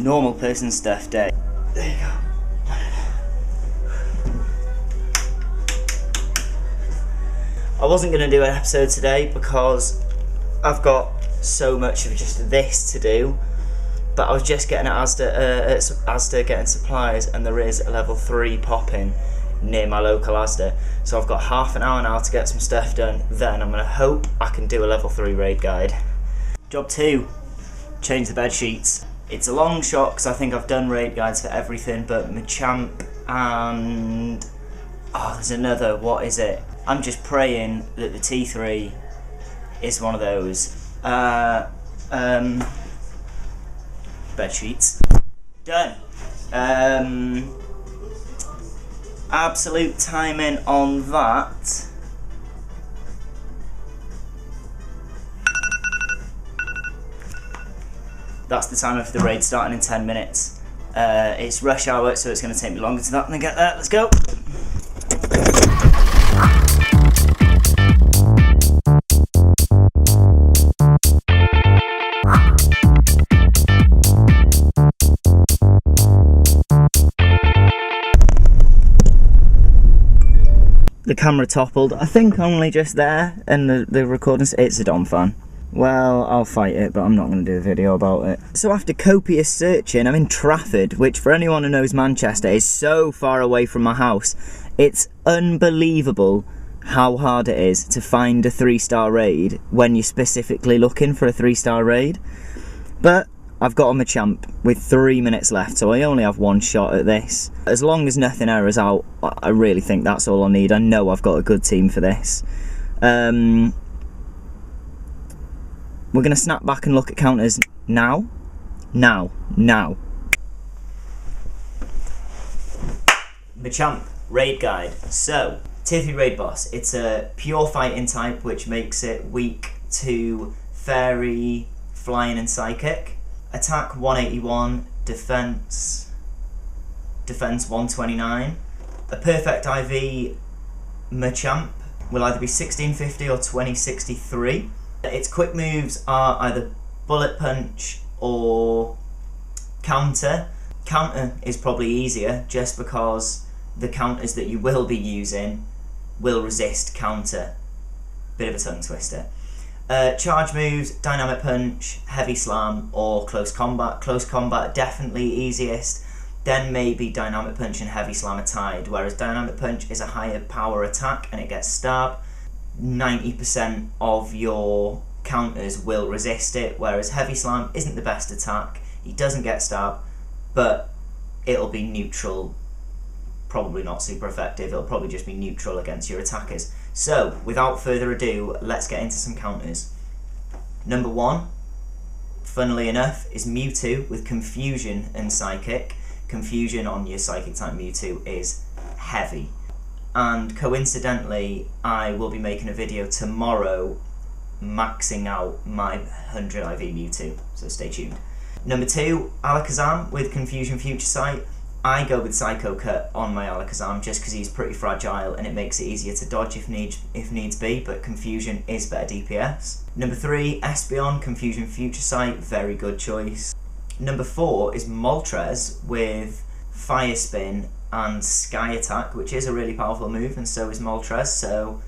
normal person stuff day. There you go. I wasn't going to do an episode today because I've got so much of just this to do, but I was just getting at Asda getting supplies, and there is a level 3 pop-in near my local Asda, so I've got half an hour now to get some stuff done. Then I'm going to hope I can do a level 3 raid guide. Job 2, change the bed sheets. It's a long shot because I think I've done raid guides for everything but Machamp and... oh, there's another, what is it? I'm just praying that the T3 is one of those. Bed sheets. Done. Absolute timing on that. That's the timer for the raid starting in 10 minutes. It's rush hour, so it's going to take me longer than get there. Let's go. The camera toppled. I think only just there, and the recording. It's a Dom fan. Well, I'll fight it, but I'm not going to do a video about it. So after copious searching, I'm in Trafford, which for anyone who knows Manchester is so far away from my house. It's unbelievable how hard it is to find a 3-star raid when you're specifically looking for a 3-star raid. But I've got a Machamp with 3 minutes left, so I only have one shot at this. As long as nothing errors out, I really think that's all I need. I know I've got a good team for this. We're going to snap back and look at counters now. Machamp, raid guide. So, Tier 3 raid boss. It's a pure fighting type, which makes it weak to fairy, flying and psychic. Attack 181, defense 129. A perfect IV Machamp will either be 1650 or 2063. Its quick moves are either bullet punch or counter. Counter is probably easier just because the counters that you will be using will resist counter. Bit of a tongue twister. Charge moves, dynamic punch, heavy slam or close combat. Close combat definitely easiest, then maybe dynamic punch and heavy slam are tied, whereas dynamic punch is a higher power attack and it gets stab. 90% of your counters will resist it, whereas heavy slam isn't the best attack. He doesn't get stab, but it'll be neutral, probably not super effective. It'll probably just be neutral against your attackers. So without further ado, let's get into some counters. Number 1, funnily enough, is Mewtwo with Confusion and Psychic. Confusion on your Psychic type Mewtwo is heavy. And coincidentally, I will be making a video tomorrow maxing out my 100 IV Mewtwo, so stay tuned. Number 2, Alakazam with Confusion Future Sight. I go with Psycho Cut on my Alakazam just because he's pretty fragile and it makes it easier to dodge if needs be, but Confusion is better DPS. Number 3, Espeon, Confusion Future Sight, very good choice. Number 4 is Moltres with Fire Spin and Sky Attack, which is a really powerful move, and so is Moltres. So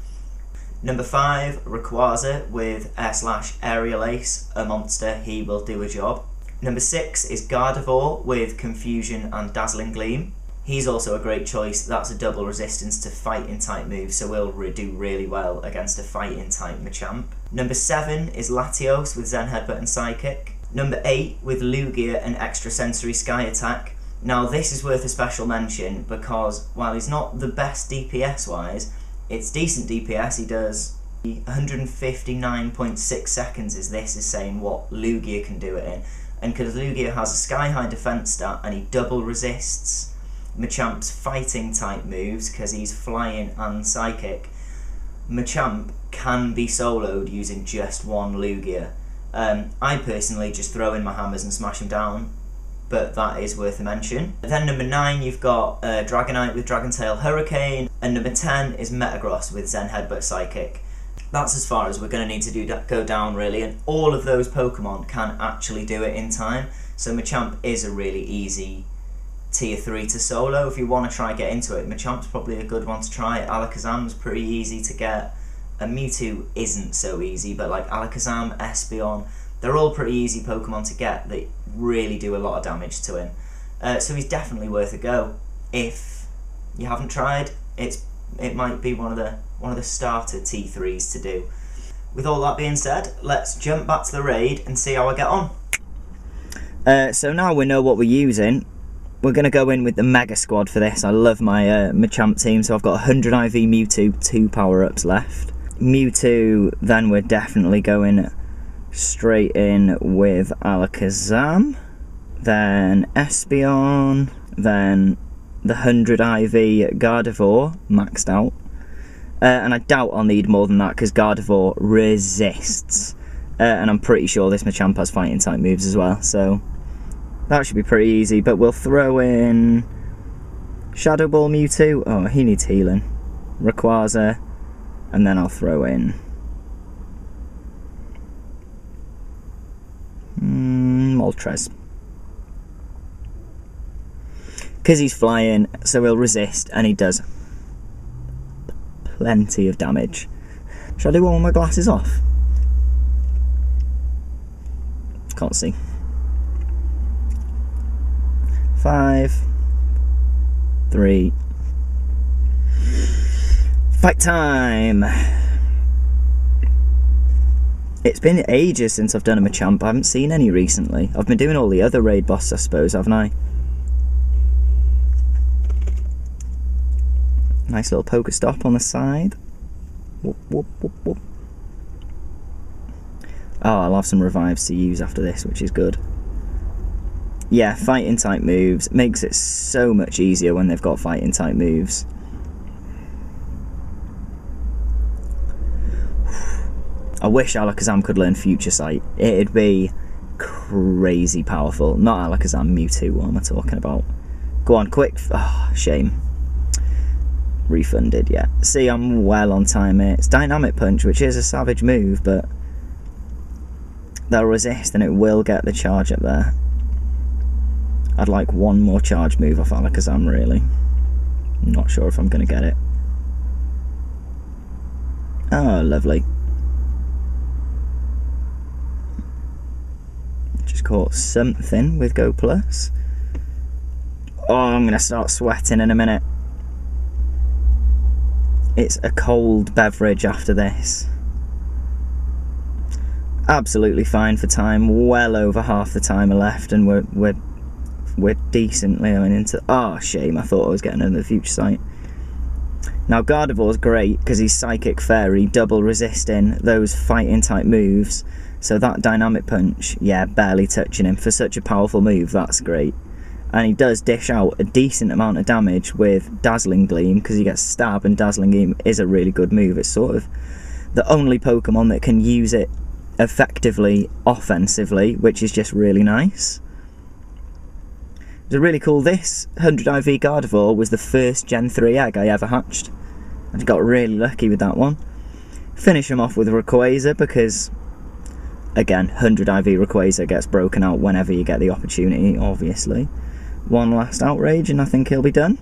number 5, Rayquaza with Air/Aerial Ace, a monster, he will do a job. Number 6 is Gardevoir with Confusion and Dazzling Gleam. He's also a great choice. That's a double resistance to fighting type moves, so will do really well against a fighting type Machamp. Number 7 is Latios with Zen Headbutt and Psychic. Number 8 with Lugia and Extrasensory Sky Attack. Now this is worth a special mention because while he's not the best DPS wise, it's decent DPS. He does 159.6 seconds is saying what Lugia can do it in. And because Lugia has a sky high defense stat and he double resists Machamp's fighting type moves because he's flying and psychic, Machamp can be soloed using just one Lugia. I personally just throw in my hammers and smash him down, but that is worth a mention. Then number 9 you've got Dragonite with Dragon Tail Hurricane, and number 10 is Metagross with Zen Headbutt Psychic. that's as far as we're going to need to go down, really, and all of those Pokemon can actually do it in time. So Machamp is a really easy tier 3 to solo. If you want to try get into it, Machamp's probably a good one to try. Alakazam's pretty easy to get, and Mewtwo isn't so easy, but like Alakazam, Espeon, they're all pretty easy Pokemon to get that really do a lot of damage to him. So he's definitely worth a go. If you haven't tried, it might be one of the starter T3s to do. With all that being said, let's jump back to the raid and see how I get on. So now we know what we're using, we're going to go in with the Mega Squad for this. I love my Machamp team, so I've got 100 IV Mewtwo, 2 power-ups left. Mewtwo, then we're definitely going straight in with Alakazam, then Espeon, then the 100 IV Gardevoir, maxed out. And I doubt I'll need more than that because Gardevoir resists. And I'm pretty sure this Machamp has fighting type moves as well, so that should be pretty easy. But we'll throw in Shadow Ball Mewtwo. Oh, he needs healing. Rayquaza. And then I'll throw in Moltres. Because he's flying, so he'll resist, and he does plenty of damage. Should I do one with my glasses off? Can't see. 5, 3. Fight time! It's been ages since I've done a Machamp. I haven't seen any recently. I've been doing all the other raid bosses, I suppose, haven't I? Nice little Pokestop on the side. Whoop, whoop, whoop, whoop. Oh, I'll have some revives to use after this, which is good. Yeah, fighting type moves makes it so much easier when they've got fighting type moves. I wish Alakazam could learn Future Sight. It'd be crazy powerful. Not Alakazam, Mewtwo, what am I talking about? Go on, quick. Oh, shame. Refunded, yeah. See, I'm well on time here. It's Dynamic Punch, which is a savage move, but they'll resist and it will get the charge up there. I'd like one more charge move off Alakazam, really. I'm not sure if I'm going to get it. Oh, lovely. Just caught something with Go Plus. Oh, I'm going to start sweating in a minute. It's a cold beverage after this. Absolutely fine for time. Well over half the timer left, and we're decently going into. Oh, shame! I thought I was getting another Future Sight. Now Gardevoir's great because he's Psychic Fairy, double resisting those fighting type moves. So that Dynamic Punch, yeah, barely touching him. For such a powerful move, that's great. And he does dish out a decent amount of damage with Dazzling Gleam, because he gets Stab, and Dazzling Gleam is a really good move. It's sort of the only Pokemon that can use it effectively offensively, which is just really nice. It's really cool. This 100 IV Gardevoir was the first Gen 3 egg I ever hatched. I just got really lucky with that one. Finish him off with Rayquaza because, again, 100 IV Rayquaza gets broken out whenever you get the opportunity, obviously. One last outrage and I think he'll be done.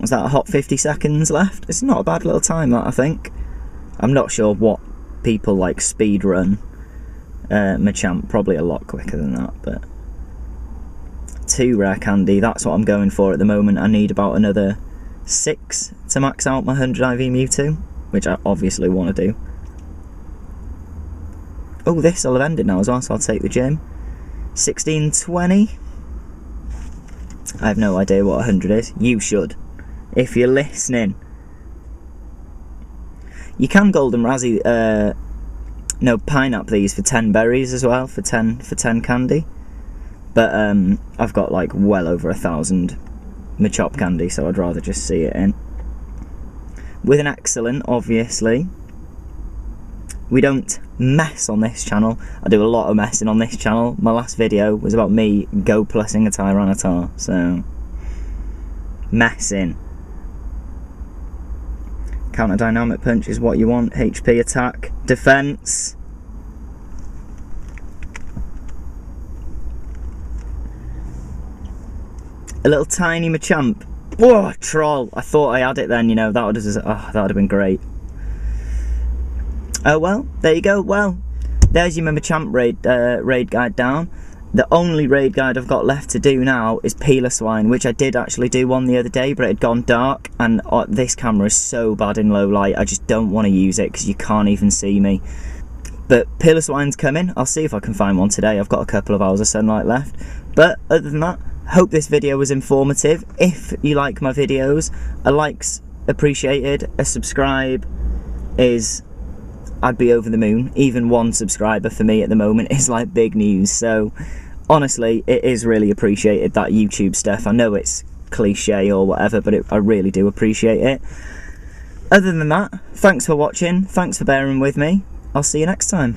Was that a hot 50 seconds left? It's not a bad little time, that, I think. I'm not sure what people like speed run Machamp, probably a lot quicker than that, but 2 rare candy, that's what I'm going for at the moment. I need about another 6 to max out my 100 IV Mewtwo, which I obviously want to do. Oh, this will have ended now as well, so I'll take the gym. 1620. I have no idea what 100 is. You should, if you're listening. You can Golden Razzie, no, Pineapple these for 10 berries as well, for 10 candy. But I've got like well over 1,000 Machop candy, so I'd rather just see it in. With an excellent, obviously. We don't mess on this channel. I do a lot of messing on this channel. My last video was about me Go Plussing a Tyranitar, so messing. Counter dynamic punch is what you want. HP, attack, defense. A little tiny Machamp. Whoa, troll. I thought I had it then, you know, that would have been great. Oh well, there you go. Well, there's your Machamp raid guide down. The only raid guide I've got left to do now is Piloswine, which I did actually do one the other day, but it had gone dark, and this camera is so bad in low light, I just don't want to use it because you can't even see me. But Piloswine's coming. I'll see if I can find one today. I've got a couple of hours of sunlight left. But other than that, hope this video was informative. If you like my videos, a like's appreciated, a subscribe is... I'd be over the moon. Even 1 subscriber for me at the moment is like big news. So honestly, it is really appreciated, that YouTube stuff. I know it's cliche or whatever, but I really do appreciate it. Other than that, thanks for watching. Thanks for bearing with me. I'll see you next time.